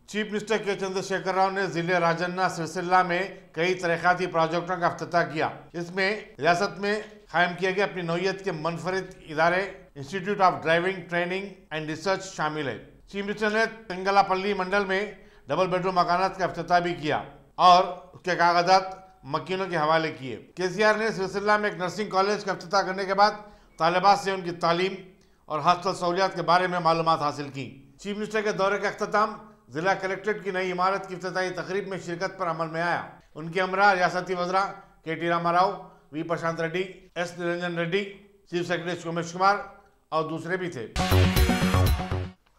Chief minister के चंद्रशेखर राव ने जिले राजन्ना सिलसिला में कई तरक्याती प्रोजेक्टों का इफ्तिताह किया। इसमें रियासत में कायम किए गए अपनी नौयत के मुनफरिद इदारे institute of driving training and research शामिल है। चीफ मिनिस्टर ने तेंगलापल्ली मंडल में डबल बेडरूम मकानात का इफ्तिताह भी किया और उसके कागजात मकीनों के हवाले किए। केसीआर ने सिलसिला में एक नर्सिंग कॉलेज का इफ्तिताह करने के बाद तालिबात से उनकी तालीम और हॉस्टल सहूलियात के बारे में मालूमात हासिल की। चीफ मिनिस्टर के दौरे का अख्ताम जिला कलेक्ट्रेट की नई इमारत की इफ्तिताही तकरीब में शिरकत पर अमल में आया। उनके हमरा रियासती वज़रा KT. Ramarao, V. Prashanth Reddy, S. Niranjan Reddy, chief secretary Somesh Kumar और दूसरे भी थे।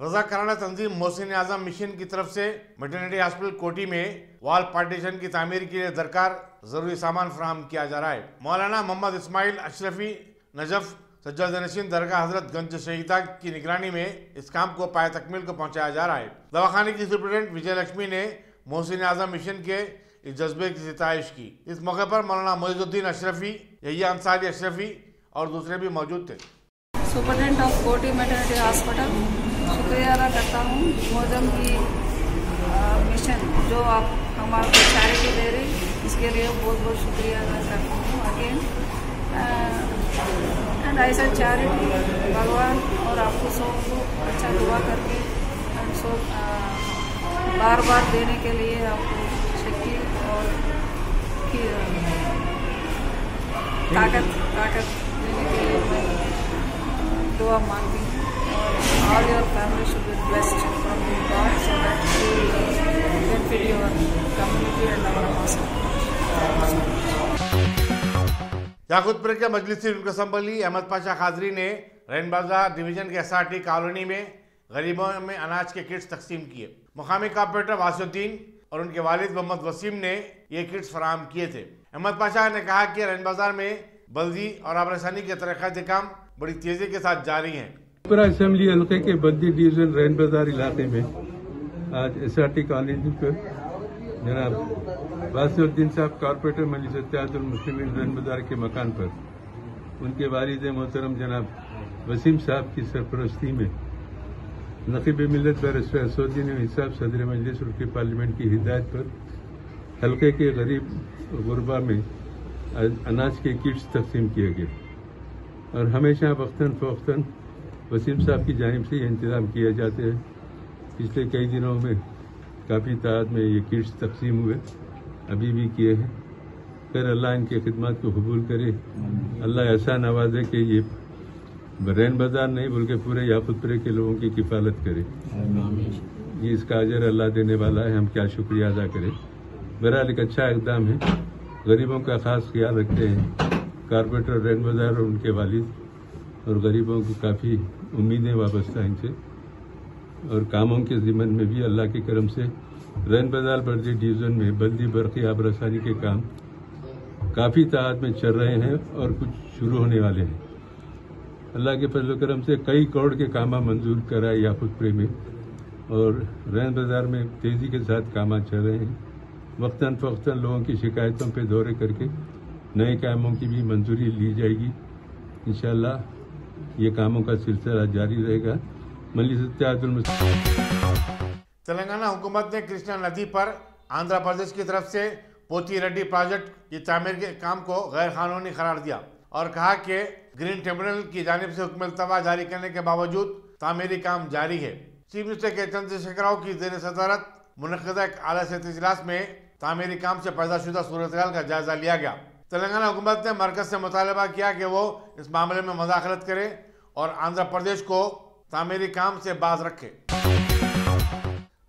रज़ाकाराना तंजीम मोहसिन आजम मिशन की तरफ से मैटरनिटी हॉस्पिटल कोटी में वॉल पार्टीशन की तामीर के लिए दरकार जरूरी सामान फराहम किया जा रहा है। मौलाना मोहम्मद इस्माइल अशरफी नजफ सज्जाद नशीन दरगाह हजरत गंज शहीदा की निगरानी में इस काम को पाए तकमील को पहुंचाया जा रहा है। दवाखाने की सुप्रिटेंडेंट विजय लक्ष्मी ने मोहसिन आजम मिशन के इस जज्बे की सिताइश की। इस मौके पर मौलाना मोइजुद्दीन अशरफी, यहिया अंसारी अशरफी और दूसरे भी मौजूद थे। सुपरिटेंडेंट ऑफ कोटी मैटरनिटी हॉस्पिटल, शुक्रिया अदा करता हूँ मोजम की मिशन जो आप हमारे को चैरिटी दे रही, इसके लिए बहुत बहुत शुक्रिया अदा करता हूँ अगेन। एंड ऐसा चैरिटी भगवान और आपको सबको अच्छा दुआ करके सो बार बार देने के लिए आपको शक्ति और ताकत देने के लिए मैं दुआ मांगती हूँ। और all your family should be blessed from God so that you benefit your community and our hospital. Yakutpur के मजलिसी रुकन असम्बली अहमद पाशा खाजरी ने रैन बाजार डिवीजन के SRT कॉलोनी में गरीबों में अनाज के किट्स तकसीम किए। मुकामी कॉर्पोरेटर वासुद्दीन और उनके वालिद मोहम्मद वसीम ने ये किट्स फराहम किए थे। अहमद पाशा ने कहा कि रैन बाजार में बल्दी और आबरसानी के तरक्याती काम बड़ी तेजी के साथ जारी हैं। असेंबली हल्के के बद्दी डिवीजन रैन बाजार इलाके में आज SRT कॉलोनी पर जनाब वासुद्दीन साहब कॉर्पोरेटर मजलिस इत्तेहादुल मुस्लिमीन रैन बाजार के मकान पर उनके वालिद मोहतरम जनाब वसीम साहब की सरपरस्ती में नकीब मिल्लत बैरिस्टर असदुद्दीन साहब सदर मजलिस उनकी पार्लियामेंट की हिदायत पर हल्के के गरीब गुरबा में अनाज के किट्स तकसीम किए गए और हमेशा वक्तन फ़वक्तन वसीम साहब की जानिब से ये इंतज़ाम किए जाते हैं। पिछले कई दिनों में काफ़ी तादाद में ये किट्स तकसीम हुए, अभी भी किए हैं। फिर अल्लाह इनकी खिदमत को कबूल करे, अल्लाह ऐसा नवाजे कि ये रैन बाजार नहीं बल्कि पूरे याकूतपुर के लोगों की किफ़ालत करे। ये इसका अजर अल्लाह देने वाला है, हम क्या शुक्रिया अदा करें। बहरहाल एक अच्छा इक़दाम है, गरीबों का ख़ास ख्याल रखते हैं कॉर्पोरेटर रैन बाजार और उनके वालिद, और गरीबों की काफ़ी उम्मीदें वाबस्ता इनसे और कामों के ज़िम्मन में भी अल्लाह के करम से रैन बाजार बर्दी डिवीज़न में बल्दी बरक़ी आबरसानी के काम काफ़ी तादाद में चल रहे हैं और कुछ शुरू होने वाले हैं। अल्लाह के फजल करम से कई करोड़ के कामा मंजूर कराए याकूतपुर में और रैन बाजार में तेज़ी के साथ कामा चल रहे हैं। वक्तन फ़वक्तन लोगों की शिकायतों पर दौरे करके नए कामों की भी मंजूरी ली जाएगी। इंशाअल्लाह ये कामों का सिलसिला जारी रहेगा। तेलंगाना हुकूमत ने कृष्णा नदी पर आंध्र प्रदेश की तरफ से पोती रेड्डी प्रोजेक्ट की तामीर के काम को गैर कानूनी करार दिया और कहा कि ग्रीन ट्रिब्यूनल की जानिब से हुक्म इल्तवा जारी करने के बावजूद तामीरी काम जारी है। चीफ मिनिस्टर के चंद्रशेखर राव की ज़ेर सदारत मुनक़्क़दा एक आला सतही इजलास में तामीरी काम से पैदाशुदा सूरत-ए-हाल का जायजा लिया गया। तेलंगाना हुकूमत ने मरकज से मुतालबा किया कि वो इस मामले में मुदाखलत करे और आंध्र प्रदेश को तामीरी काम से बाज रखे।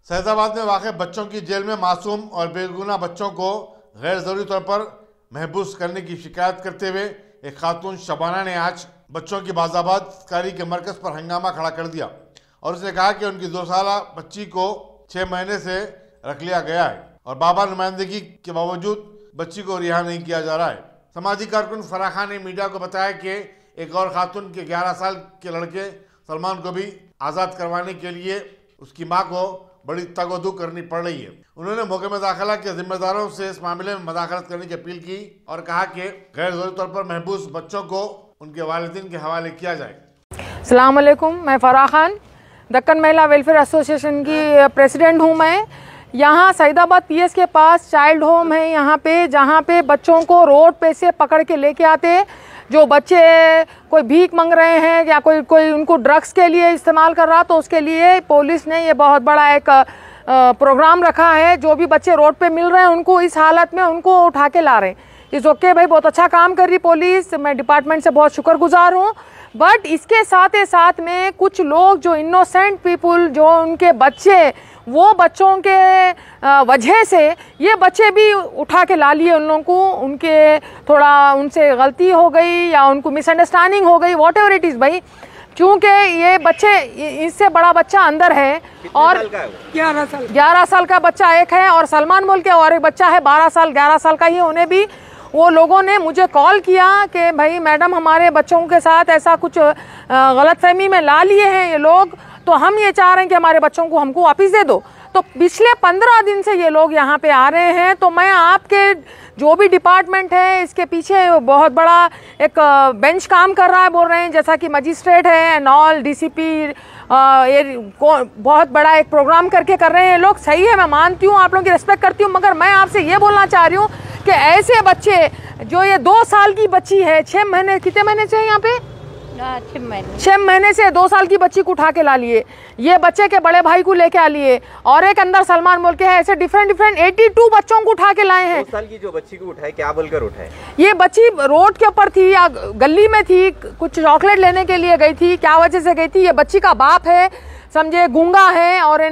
सैदाबाद में वाक़ बच्चों की जेल में मासूम और बेगुनाह बच्चों को गैर ज़रूरी तौर पर महबूस करने की शिकायत करते हुए एक खातून शबाना ने आज बच्चों की बाज़ाबादकारी के मरकज़ पर हंगामा खड़ा कर दिया और उसने कहा कि उनकी 2 साला बच्ची को 6 महीने से रख लिया गया है और बाबा नुमाइंदगी के बावजूद बच्ची को रिहा नहीं किया जा रहा है। समाजी कारकुन फराह खान ने मीडिया को बताया कि एक और खातून के 11 साल के लड़के सलमान को भी आज़ाद करवाने के लिए उसकी मां को बड़ी तगोदू करनी पड़ रही है। उन्होंने मौके में दाखिला के जिम्मेदारों से इस मामले में मुदाखलत करने की अपील की और कहा कि गैर ज़रूरी तौर पर महबूस बच्चों को उनके वालिदैन के हवाले किया जाए। अस्सलाम वालेकुम, मैं फराह खान दक्कन महिला वेलफेयर एसोसिएशन की प्रेसिडेंट हूँ मैं। यहाँ सईदाबाद पीएस के पास चाइल्ड होम है यहाँ पे, जहाँ पे बच्चों को रोड पे से पकड़ के लेके आते, जो बच्चे कोई भीख मांग रहे हैं या कोई उनको ड्रग्स के लिए इस्तेमाल कर रहा, तो उसके लिए पुलिस ने ये बहुत बड़ा एक प्रोग्राम रखा है। जो भी बच्चे रोड पे मिल रहे हैं उनको इस हालत में उनको उठा के ला रहे हैं। इस ओके भाई, बहुत अच्छा काम कर रही पुलिस, मैं डिपार्टमेंट से बहुत शुक्रगुजार हूँ। बट इसके साथ में कुछ लोग जो इनोसेंट पीपुल, जो उनके बच्चे, वो बच्चों के वजह से ये बच्चे भी उठा के ला लिए उन लोगों को, उनके थोड़ा उनसे गलती हो गई या उनको मिसअंडरस्टैंडिंग हो गई, वॉट एवर इट इज़ भाई, क्योंकि ये बच्चे, इससे बड़ा बच्चा अंदर है और 11 साल का बच्चा एक है, और सलमान बोल के और एक बच्चा है 11 साल का ही। उन्हें भी वो लोगों ने मुझे कॉल किया कि भाई मैडम, हमारे बच्चों के साथ ऐसा कुछ गलतफहमी में ला लिए हैं ये लोग, तो हम ये चाह रहे हैं कि हमारे बच्चों को हमको वापस दे दो। तो पिछले 15 दिन से ये लोग यहाँ पे आ रहे हैं। तो मैं आपके जो भी डिपार्टमेंट है, इसके पीछे बहुत बड़ा एक बेंच काम कर रहा है, बोल रहे हैं, जैसा कि मजिस्ट्रेट है एंड ऑल, डीसीपी, बहुत बड़ा एक प्रोग्राम करके कर रहे हैं लोग। सही है, मैं मानती हूँ, आप लोगों की रिस्पेक्ट करती हूँ, मगर मैं आपसे ये बोलना चाह रही हूँ कि ऐसे बच्चे, जो ये 2 साल की बच्ची है, 6 महीने, कितने महीने से है यहाँ पे, 6 महीने से 2 साल की बच्ची को उठा के ला लिए, ये बच्चे के बड़े भाई को लेके आ लिए, और एक अंदर सलमान बोल के है, ऐसे डिफरेंट 82 बच्चों को उठा के लाए हैं। 2 साल की जो बच्ची को उठाए, क्या बोलकर उठाए? ये बच्ची रोड के ऊपर थी या गली में थी, कुछ चॉकलेट लेने के लिए गई थी, क्या वजह से गई थी, ये बच्ची का बाप है, समझे, गूंगा है और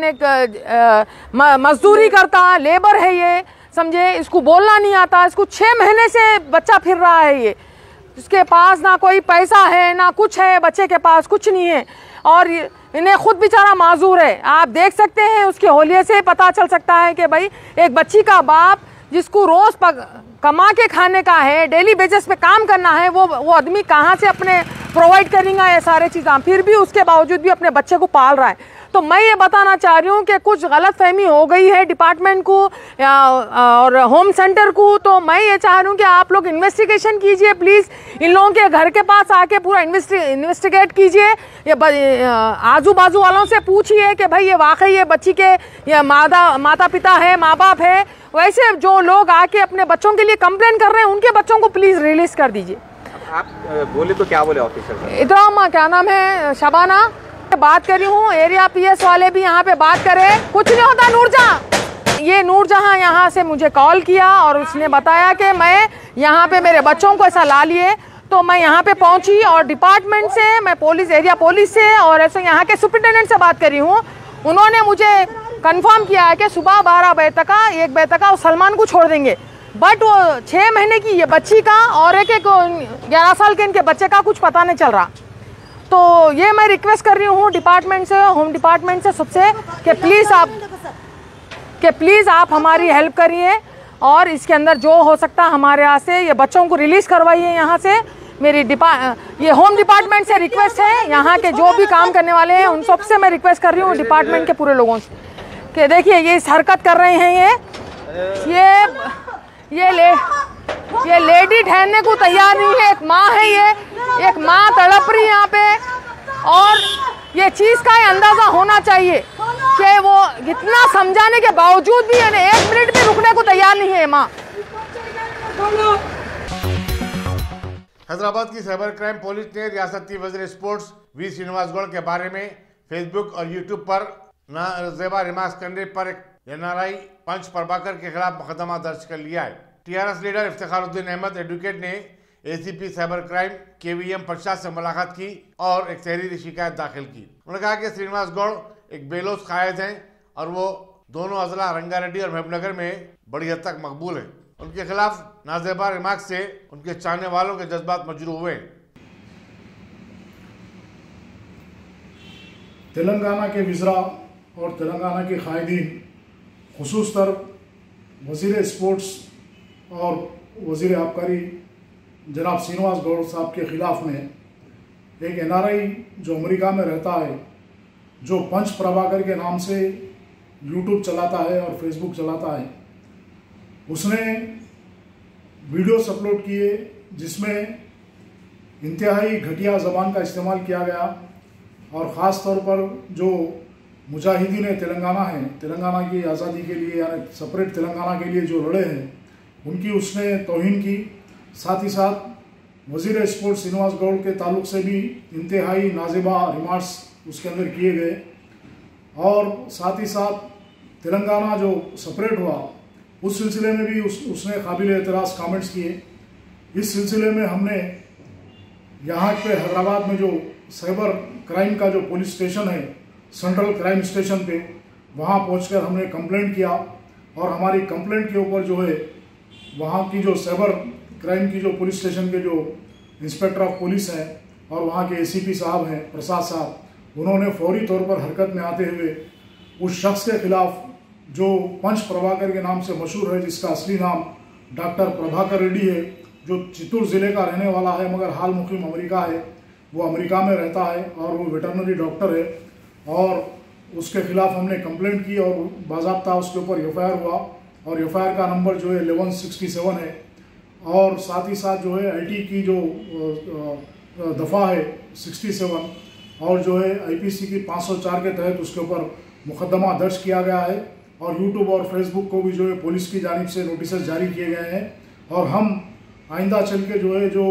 मजदूरी करता लेबर है ये, समझे, इसको बोलना नहीं आता, इसको 6 महीने से बच्चा फिर रहा है ये, इसके पास ना कोई पैसा है ना कुछ है, बच्चे के पास कुछ नहीं है, और इन्हें खुद बेचारा माजूर है। आप देख सकते हैं, उसके होलिये से पता चल सकता है कि भाई एक बच्ची का बाप जिसको रोज कमा के खाने का है, डेली बेसिस पे काम करना है, वो आदमी कहाँ से अपने प्रोवाइड करेगा ये सारे चीज़ें, फिर भी उसके बावजूद भी अपने बच्चे को पाल रहा है। तो मैं ये बताना चाह रही हूँ कि कुछ गलतफहमी हो गई है डिपार्टमेंट को और होम सेंटर को। तो मैं ये चाह रही हूँ कि आप लोग इन्वेस्टिगेशन कीजिए प्लीज़, इन लोगों के घर के पास आके पूरा इन्वेस्टिगेट कीजिए, ये आजू बाजू वालों से पूछिए कि भाई ये वाकई ये बच्ची के ये माता पिता है, माँ बाप है। वैसे जो लोग आके अपने बच्चों के लिए कंप्लेन कर रहे हैं, उनके बच्चों को प्लीज़ रिलीज कर दीजिए। आप बोले तो क्या बोले ऑफिसर? इधर क्या नाम है, शबाना बात कर रही हूँ, एरिया पीएस वाले भी यहाँ पे बात करें, कुछ नहीं होता। नूरजहां, ये नूरजहां यहाँ से मुझे कॉल किया और उसने बताया कि मैं यहाँ पे मेरे बच्चों को ऐसा ला लिए, तो मैं यहाँ पे पहुँची और डिपार्टमेंट से, मैं एरिया पुलिस से और ऐसे यहाँ के सुपरिटेंडेंट से बात कर रही हूँ। उन्होंने मुझे कंफर्म किया है कि सुबह 12 बजे तक 1 बजे तक वो सलमान को छोड़ देंगे, बट वो 6 महीने की ये बच्ची का और एक 11 साल के इनके बच्चे का कुछ पता नहीं चल रहा। तो ये मैं रिक्वेस्ट कर रही हूँ डिपार्टमेंट से, होम डिपार्टमेंट से सबसे, कि प्लीज़ आप हमारी हेल्प करिए और इसके अंदर जो हो सकता है हमारे यहाँ से ये बच्चों को रिलीज़ करवाइए यहाँ से। मेरी ये होम डिपार्टमेंट से रिक्वेस्ट है, यहाँ के जो भी काम करने वाले हैं उन सबसे मैं रिक्वेस्ट कर रही हूँ, डिपार्टमेंट के पूरे लोगों से, कि देखिए ये इस हरकत कर रहे हैं, ये लेडी ठहरने को तैयार नहीं है। एक माँ है, ये एक माँ तड़प रही है यहाँ पे, और ये चीज़ का अंदाज़ा होना चाहिए कि वो इतना समझाने के बावजूद भी 1 मिनट भी रुकने को तैयार नहीं है माँ। हैदराबाद की साइबर क्राइम पुलिस ने रियासती वज़ीर स्पोर्ट्स वी श्रीनिवास गौड़ के बारे में फेसबुक और यूट्यूब पर नाजेबा रिमार्क्स करने पर NRI पंच प्रभाकर के खिलाफ मुकदमा दर्ज कर लिया है। TRS leader Iftikharuddin Ahmed advocate ने ACP साइबर क्राइम KVM प्रशासन से मुलाकात की और एक तहरीरी शिकायत दाखिल की। उन्होंने कहा कि श्रीनिवास गौड़ एक बेलोस कायद हैं और वो दोनों अजला रंगारेड्डी और महबूबनगर में बड़ी हद तक मकबूल हैं। उनके खिलाफ नाजेबा रिमार्क से उनके चाहने वालों के जज्बात मजरूह हुए। तेलंगाना के विज़रा और तेलंगाना के कायदीन, खुसूसतर वज़ीर स्पोर्ट्स और वज़ीर आबकारी जनाब श्रीनिवास गौड़ साहब के ख़िलाफ़ में एक NRI जो अमेरिका में रहता है, जो पंच प्रभाकर के नाम से यूट्यूब चलाता है और फेसबुक चलाता है, उसने वीडियोस अपलोड किए जिसमें इंतहाई घटिया ज़बान का इस्तेमाल किया गया और ख़ास तौर पर जो मुजाहिदीन तेलंगाना हैं, तेलंगाना की आज़ादी के लिए यानी सेपरेट तेलंगाना के लिए जो लड़े हैं, उनकी उसने तौहीन की। साथ ही साथ वज़ीर स्पोर्ट्स श्रीनिवास गौड़ के ताल्लुक से भी इंतहाई नाज़िबा रिमार्क्स उसके अंदर किए गए। और साथ ही साथ तेलंगाना जो सेपरेट हुआ उस सिलसिले में भी उसने काबिल एतराज़ कमेंट्स किए। इस सिलसिले में हमने यहाँ पे हैदराबाद में जो साइबर क्राइम का जो पुलिस स्टेशन है, सेंट्रल क्राइम स्टेशन पे, वहाँ पहुंचकर हमने कंप्लेंट किया और हमारी कंप्लेंट के ऊपर जो है वहाँ की जो साइबर क्राइम की जो पुलिस स्टेशन के जो इंस्पेक्टर ऑफ पुलिस हैं और वहाँ के एसीपी साहब हैं, प्रसाद साहब, उन्होंने फौरी तौर पर हरकत में आते हुए उस शख्स के खिलाफ जो पंच प्रभाकर के नाम से मशहूर है, जिसका असली नाम डॉक्टर प्रभाकर रेड्डी है, जो चित्तूर ज़िले का रहने वाला है मगर हाल मुक़ीम अमेरिका है, वो अमेरिका में रहता है और वो वेटरनरी डॉक्टर है, और उसके खिलाफ हमने कंप्लेंट की और बाज़ाब्ता उसके ऊपर एफआईआर हुआ और एफआईआर का नंबर जो है 1167 है। और साथ ही साथ जो है आईटी की जो दफ़ा है 67 और जो है आईपीसी की 504 के तहत उसके ऊपर मुकदमा दर्ज किया गया है और यूट्यूब और फेसबुक को भी जो है पुलिस की जानिब से नोटिस जारी किए गए हैं। और हम आइंदा चल के जो है जो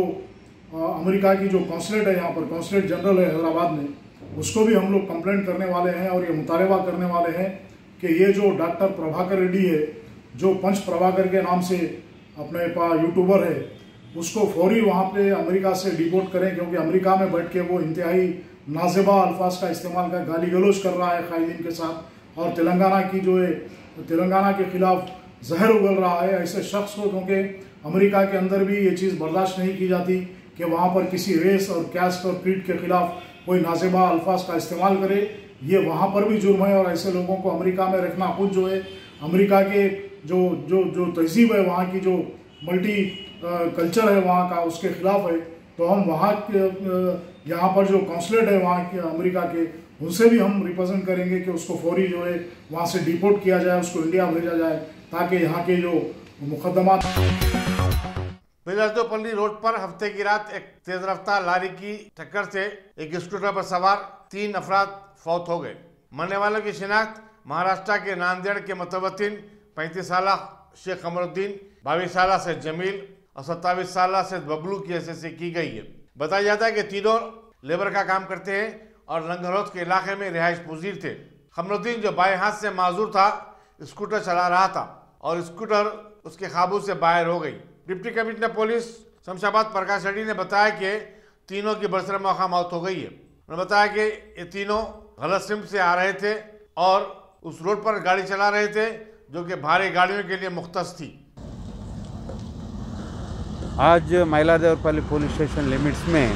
अमेरिका की जो कॉन्सुलेट है, यहाँ पर कॉन्सुलेट जनरल है हैदराबाद में, उसको भी हम लोग कंप्लेंट करने वाले हैं और ये मुतालबा करने वाले हैं कि ये जो डॉक्टर प्रभाकर रेड्डी है, जो पंच प्रभाकर के नाम से अपने पास यूट्यूबर है, उसको फौरी वहाँ पे अमेरिका से डिपोर्ट करें, क्योंकि अमेरिका में बैठ के वो इंतहाई नाज़िबा अल्फाज का इस्तेमाल कर गाली गलौज कर रहा है कायदीन के साथ और तेलंगाना की जो है तेलंगाना के खिलाफ जहर उगल रहा है ऐसे शख्स को, क्योंकि अमेरिका के अंदर भी ये चीज़ बर्दाश्त नहीं की जाती कि वहाँ पर किसी रेस और कैस्ट और क्रीड के खिलाफ कोई नाज़िबा अल्फाज का इस्तेमाल करे। ये वहाँ पर भी जुर्म है और ऐसे लोगों को अमेरिका में रखना खुद जो है अमेरिका के जो जो जो तहजीब है, वहाँ की जो मल्टी कल्चर है वहाँ का, उसके खिलाफ है। तो हम वहाँ यहाँ पर जो कॉन्सुलेट है वहाँ के अमेरिका के, उनसे भी हम रिप्रेजेंट करेंगे कि उसको फौरी जो है वहाँ से डिपोर्ट किया जाए, उसको इंडिया भेजा जाए, ताकि यहाँ के जो मुकदमा। बिलासपुर रोड पर हफ्ते की रात एक तेज रफ्तार लारी की टक्कर से एक स्कूटर पर सवार 3 अफराद फौत हो गए। मरने वालों की शिनाख्त महाराष्ट्र के नांदेड़ के मुतवत्तिन 35 साल शेख कमरुद्दीन, 22 साल से जमील और 27 साल से बबलू की हैसियत से की गई है। बताया जाता है कि तीनों लेबर का काम करते हैं और लंगरोज के इलाके में रिहाइश पजीर थे। कमरुद्दीन जो बाएं हाथ से माजूर था, स्कूटर चला रहा था और स्कूटर उसके काबू से बाहर हो गई। डिप्टी कमिश्नर पुलिस शमशाबाद प्रकाश रेड्डी ने बताया कि तीनों की बरसर मौका मौत हो गई है। उन्होंने बताया कि ये तीनों गलत सिम से आ रहे थे और उस रोड पर गाड़ी चला रहे थे जो कि भारी गाड़ियों के लिए मुख्तस थी। आज मैलादेवरपल्ली पुलिस स्टेशन लिमिट्स में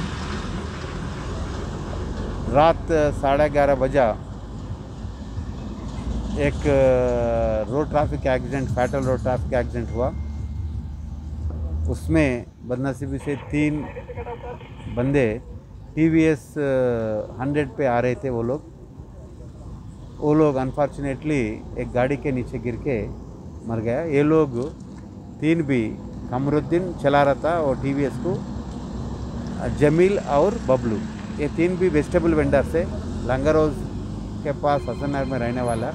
रात 11:30 बजे एक road traffic accident, fatal road traffic accident हुआ। उसमें बदनसीबी से 3 बंदे TVS 100 पे आ रहे थे। वो लोग अनफॉर्चुनेटली एक गाड़ी के नीचे गिर के मर गया। ये लोग 3 भी कमरुद्दीन चला रहा था और TVS को, जमील और बबलू, ये 3 भी वेजिटेबल वेंडर से लंगरोज के पास हसननगर में रहने वाला।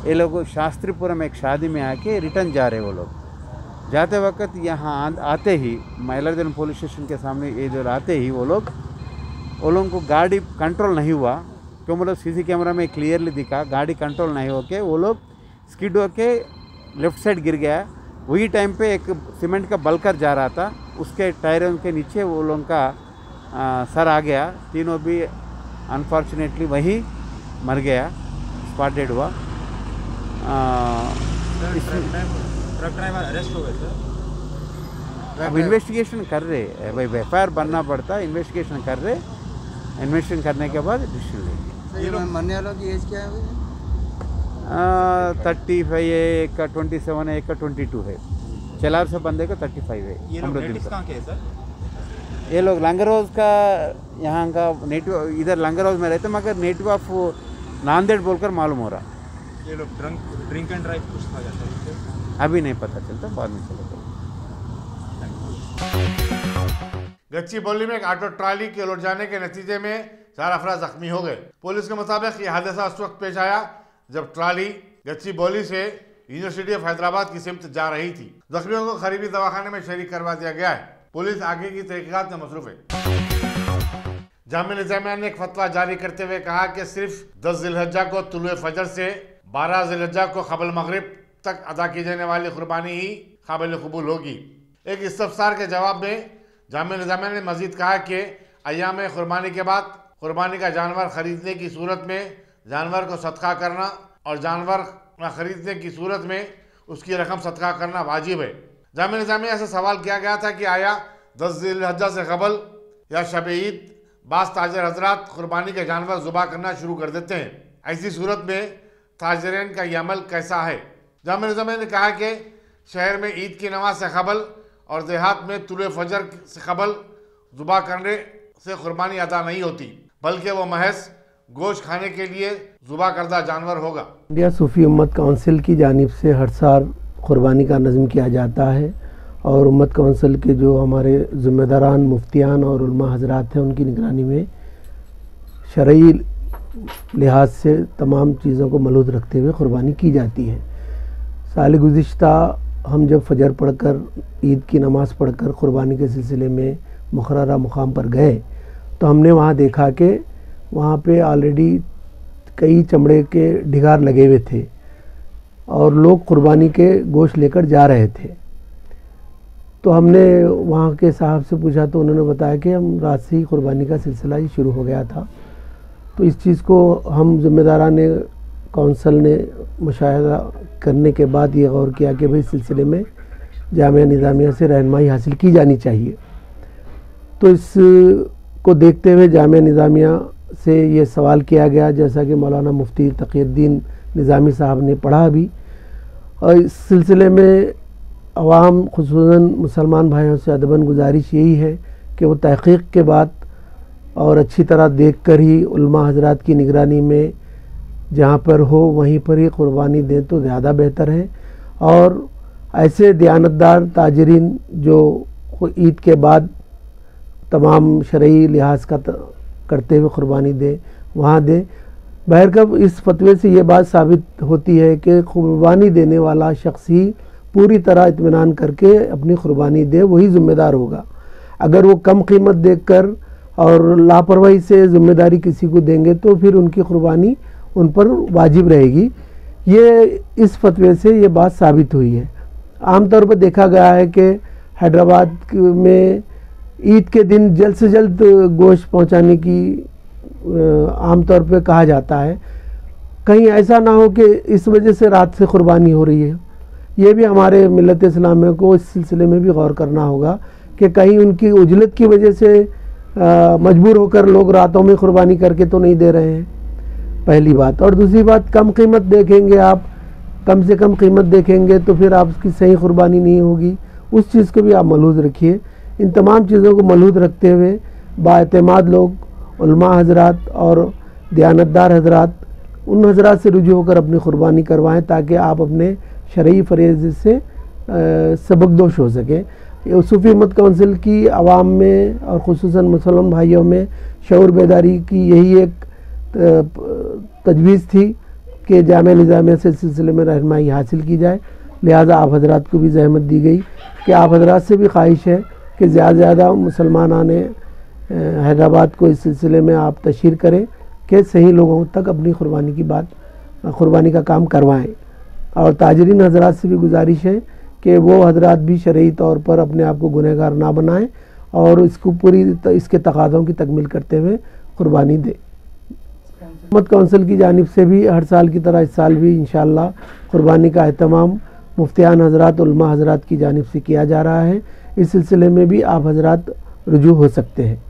ये लोग शास्त्रीपुरम एक शादी में आके रिटर्न जा रहे। वो लोग जाते वक्त यहाँ आते ही मैलादेव पुलिस स्टेशन के सामने ये जो आते ही वो लोगों को गाड़ी कंट्रोल नहीं हुआ, क्यों मतलब CC कैमरा में क्लियरली दिखा गाड़ी कंट्रोल नहीं होके वो लोग स्किड होके लेफ्ट साइड गिर गया। वही टाइम पे एक सीमेंट का बल्कर जा रहा था, उसके टायरों के नीचे वो लोगों का सर आ गया। तीनों भी अनफॉर्चुनेटली वहीं मर गया, स्पॉट डेड हुआ। ट्रक ड्राइवर अरेस्ट हो गए सर। अब इन्वेस्टिगेशन कर रहे हैं भाई, FIR बनना पड़ता है, इन्वेस्टिगेशन कर रहे। इन्वेस्टिगेशन करने के बाद डिसीजन लेंगे। ये लोग मरने वालों की एज क्या है? 35 है, एक का 27 है, एक का 22 है। चलार से बंदे का 35 है। ये लोग नेटिव्स कहाँ के हैं सर? ये लोग लंगरोज का यहाँ का नेटिव, इधर लंगरोज में रहते मगर नेटिव ऑफ नांदेड़ बोलकर मालूम हो रहा। ये लोग ड्रिंक एंड ड्राइव कुछ था जाता है? अभी नहीं पता चलता, बाद में चलेगा। गच्चीबौली में एक ऑटो ट्राली के उलट जाने के नतीजे में 4 अफराद जख्मी हो गए। पुलिस के मुताबिक यह हादसा उस वक्त पेश आया जब ट्राली गच्चीबौली से यूनिवर्सिटी ऑफ हैदराबाद की सिमत जा रही थी। जख्मियों को करीबी दवाखाने में शरीक करवा दिया गया है। पुलिस आगे की तहकीकात में मसरूफ है। जामिया निज़ामिया ने एक फतवा जारी करते हुए कहा कि सिर्फ 10 ज़िलहज्जा को तुलुए फजर से 12 ज़िलहज्जा को क़ब्ल मगरिब तक अदा की जाने वाली कुर्बानी ही काबिल कबूल होगी। एक इस्तफसार के जवाब में जामिया निज़ामिया ने मजीद कहा कि अय्याम कुर्बानी के बाद कुर्बानी का जानवर खरीदने की सूरत में जानवर को सदका करना और जानवर खरीदने की सूरत में उसकी रकम सदका करना वाजिब है। जामिया निज़ामिया से सवाल किया गया था कि आया 10 ज़िलहज्जा से कबल या शब ईद बास ताजर हजरात कुर्बानी के जानवर ज़ुबा करना शुरू कर देते हैं। ऐसी सूरत में ताजरीन का यह अमल कैसा है? जामिया निज़ामिया ने कहा कि शहर में ईद की नमाज से कबल और देहात में तुलुए फजर से कबल ज़ुबा करने से कुर्बानी अदा नहीं होती, बल्कि वो महज गोश्त खाने के लिए ज़ुबा करदा जानवर होगा। इंडिया सूफी उम्मत काउंसिल की जानिब से हर साल कुर्बानी का नज़म किया जाता है और उम्मत काउंसिल के जो हमारे ज़िम्मेदारान मुफ्तियान और उलमा हजरात हैं उनकी निगरानी में शरई लिहाज से तमाम चीज़ों को मलूद रखते हुए कुर्बानी की जाती है। साल गुज़िश्ता हम जब फजर पढ़कर ईद की नमाज़ पढ़कर कुर्बानी के सिलसिले में मुकर्ररा मुकाम पर गए तो हमने वहाँ देखा कि वहाँ पे ऑलरेडी कई चमड़े के ढिगार लगे हुए थे और लोग कुर्बानी के गोश्त लेकर जा रहे थे। तो हमने वहाँ के साहब से पूछा तो उन्होंने बताया कि हम रात से ही कुर्बानी का सिलसिला ही शुरू हो गया था। तो इस चीज़ को हम ज़िम्मेदारान काउंसिल ने मुशाहिदा करने के बाद ये गौर किया कि भाई इस सिलसिले में जामिया निज़ामिया से रहनुमाई हासिल की जानी चाहिए। तो इसको देखते हुए जामिया निज़ामिया से ये सवाल किया गया, जैसा कि मौलाना मुफ्ती तक़ीउद्दीन निज़ामी साहब ने पढ़ा भी, और इस सिलसिले में अवाम खुसूसन मुसलमान भाइयों से अदबन गुजारिश यही है कि वो तहक़ीक़ के बाद और अच्छी तरह देख कर ही उलमा हजरात की निगरानी में जहाँ पर हो वहीं पर ही कुर्बानी दें तो ज़्यादा बेहतर है। और ऐसे दियानतदार ताजरीन जो ईद के बाद तमाम शरई लिहाज का करते हुए कुर्बानी दें वहाँ दें। बहरकब इस फतवे से ये बात साबित होती है कि कुर्बानी देने वाला शख्स ही पूरी तरह इत्मीनान करके अपनी कुर्बानी दे, वही ज़िम्मेदार होगा। अगर वो कम कीमत देखकर और लापरवाही से ज़िम्मेदारी किसी को देंगे तो फिर उनकी कुर्बानी उन पर वाजिब रहेगी। ये इस फतवे से ये बात साबित हुई है। आमतौर पर देखा गया है कि हैदराबाद में ईद के दिन जल्द से जल्द गोश्त पहुंचाने की आमतौर पर कहा जाता है। कहीं ऐसा ना हो कि इस वजह से रात से कुर्बानी हो रही है। ये भी हमारे मिल्लत इस्लामिया को इस सिलसिले में भी गौर करना होगा कि कहीं उनकी उजलत की वजह से मजबूर होकर लोग रातों में कुर्बानी करके तो नहीं दे रहे हैं, पहली बात। और दूसरी बात, कम कीमत देखेंगे आप, कम से कम कीमत देखेंगे तो फिर आपकी सही कुर्बानी नहीं होगी। उस चीज़ को भी आप मलहूज़ रखिए। इन तमाम चीज़ों को मलहूज़ रखते हुए बाएतमाद लोग उलमा हजरात और दियानतदार हजरात उन हजरात से रुजू होकर अपनी कुर्बानी करवाएं ताकि आप अपने शरई फरीज़े से सबकदोश हो सकें। सूफी उम्मत काउंसिल की आवाम में और खुसूसन मुसलमान भाइयों में शऊर बेदारी की यही एक तजवीज़ थी कि जामिया निज़ामिया से सिलसिले में रहनुमाई हासिल की जाए। लिहाजा आप हजरात को भी जहमत दी गई कि आप हजरात से भी ख्वाहिश है कि ज़्यादा से ज़्यादा मुसलमान आने हैदराबाद को इस सिलसिले में आप तशहीर करें कि सही लोगों तक अपनी कुर्बानी का काम करवाएं। और ताजरीन हजरात से भी गुजारिश है कि वो हजरात भी शरई तौर पर अपने आप को गुनहगार ना बनाएं और इसको इसके तकाज़ों की तकमील करते हुए कुर्बानी दें। उम्मत काउंसिल की जानिब से भी हर साल की तरह इस साल भी इंशाअल्लाह कुर्बानी का एहतमाम मुफ्तियान हजरात उलमा हजरात की जानिब से किया जा रहा है। इस सिलसिले में भी आप हजरात रुजू हो सकते हैं।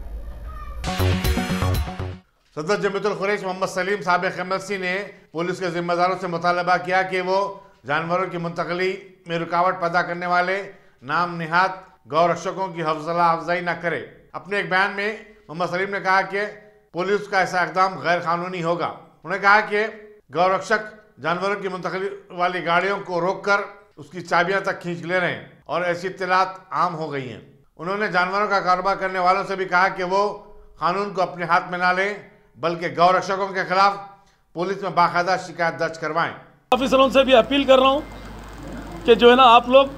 सदर जमीयतुल खुरैश मोहम्मद सलीम साबिक़ एमएलसी ने पुलिस के जिम्मेदारों से मुतालबा किया कि वो जानवरों की मुंतकली में रुकावट पैदा करने वाले नाम निहाद गौ रक्षकों की हौसला अफजाई न करे। अपने एक बयान में मोहम्मद सलीम ने कहा कि पुलिस का ऐसा इक़दाम गैर कानूनी होगा। उन्होंने कहा कि गौ रक्षक जानवरों की मुंतकली वाली गाड़ियों को रोक कर उसकी चाबियां तक खींच ले रहे हैं और ऐसी इत्तलात आम हो गई हैं। उन्होंने जानवरों का कारोबार करने वालों से भी कहा कि वो कानून को अपने हाथ में ना लें बल्कि गौ रक्षकों के खिलाफ पुलिस में बाकायदा शिकायत दर्ज करवाएं। ऑफिसरों से भी अपील कर रहा हूं कि जो है ना, आप लोग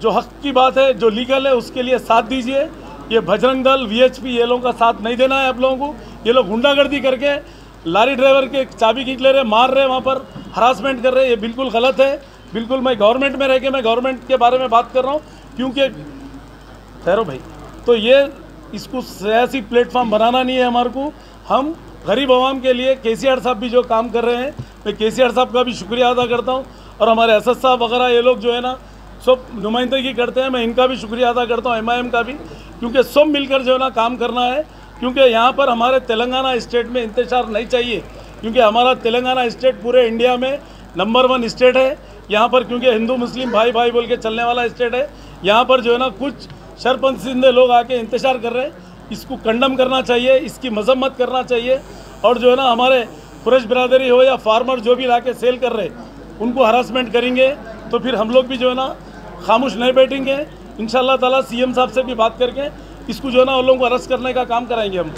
जो हक की बात है, जो लीगल है, उसके लिए साथ दीजिए। ये बजरंग दल, वीएचपी, ये लोगों का साथ नहीं देना है आप लोगों को। ये लोग गुंडागर्दी करके लारी ड्राइवर के चाबी खींच ले रहे, मार रहे, वहाँ पर हरासमेंट कर रहे, ये बिल्कुल गलत है। बिल्कुल मैं गवर्नमेंट में रह के मैं गवर्नमेंट के बारे में बात कर रहा हूँ, क्योंकि ठहरो भाई, तो ये इसको सियासी प्लेटफॉर्म बनाना नहीं है हमारे को। हम गरीब आवाम के लिए केसीआर साहब भी जो काम कर रहे हैं, मैं केसीआर साहब का भी शुक्रिया अदा करता हूँ, और हमारे एसएस साहब वगैरह ये लोग जो है ना सब नुमाइंदगी करते हैं, मैं इनका भी शुक्रिया अदा करता हूँ, एमआईएम का भी, क्योंकि सब मिलकर जो है ना काम करना है। क्योंकि यहाँ पर हमारे तेलंगाना स्टेट में इंतजार नहीं चाहिए, क्योंकि हमारा तेलंगाना स्टेट पूरे इंडिया में नंबर 1 स्टेट है यहाँ पर, क्योंकि हिंदू मुस्लिम भाई भाई बोल के चलने वाला स्टेट है। यहाँ पर जो है ना कुछ शरपंसीदे लोग आके इंतजार कर रहे हैं, इसको कंडम करना चाहिए, इसकी मजम्मत करना चाहिए। और जो है ना हमारे कुरैश बिरादरी हो या फार्मर जो भी लाके सेल कर रहे उनको हरासमेंट करेंगे, तो फिर हम लोग भी जो है ना खामोश नहीं बैठेंगे। इंशाअल्लाह ताला सीएम साहब से भी बात करके इसको जो है ना उन लोगों को अरेस्ट करने का काम कराएंगे हम।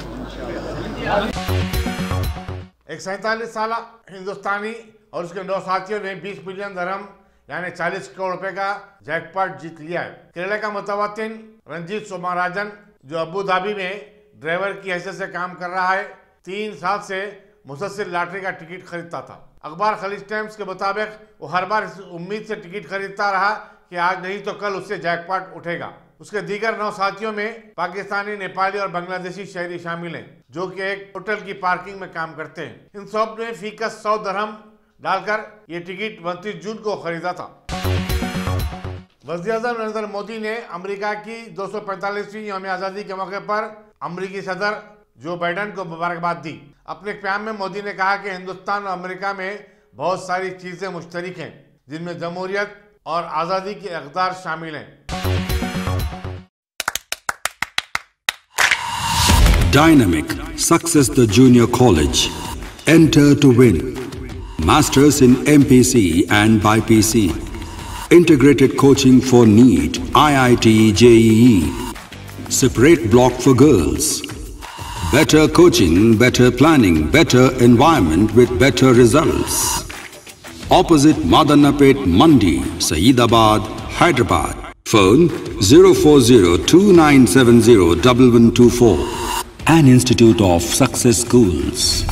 एक 47 साल हिंदुस्तानी और उसके 9 साथियों ने 20 मिलियन दरहम यानी 40 करोड़ रुपए का जैकपॉट जीत लिया है। केरल का मुतवत्तिन रंजीत सोमाराजन, जो अबू धाबी में ड्राइवर की हैसियत से काम कर रहा है, 3 साल से मुसलसल लॉटरी का टिकट खरीदता था। अखबार खलीज टाइम्स के मुताबिक वो हर बार इस उम्मीद से टिकट खरीदता रहा कि आज नहीं तो कल उससे जैकपॉट उठेगा। उसके दीगर 9 साथियों में पाकिस्तानी, नेपाली और बांग्लादेशी शहरी शामिल हैं, जो कि एक होटल की पार्किंग में काम करते हैं। इन सब ने फीकस 100 दरहम डालकर ये टिकट 29 जून को खरीदा था। वज़ीर-ए-आज़म नरेंद्र मोदी ने अमेरिका की 245वीं यौम आज़ादी के मौके पर अमेरिकी सदर जो बाइडेन को मुबारकबाद दी। अपने प्याम में मोदी ने कहा कि हिंदुस्तान और अमेरिका में बहुत सारी चीजें मुश्तरक हैं, जिनमें जमहूरियत और आज़ादी के अक़दार शामिल हैं। Dynamic Success the Junior College. Enter to win. Masters in MPC and BPC. Integrated coaching for NEET, IIT, JEE. Separate block for girls. Better coaching, better planning, better environment with better results. Opposite Madannapet Mandi, Saeedabad, Hyderabad. Phone 04029701124. An Institute of Success Schools.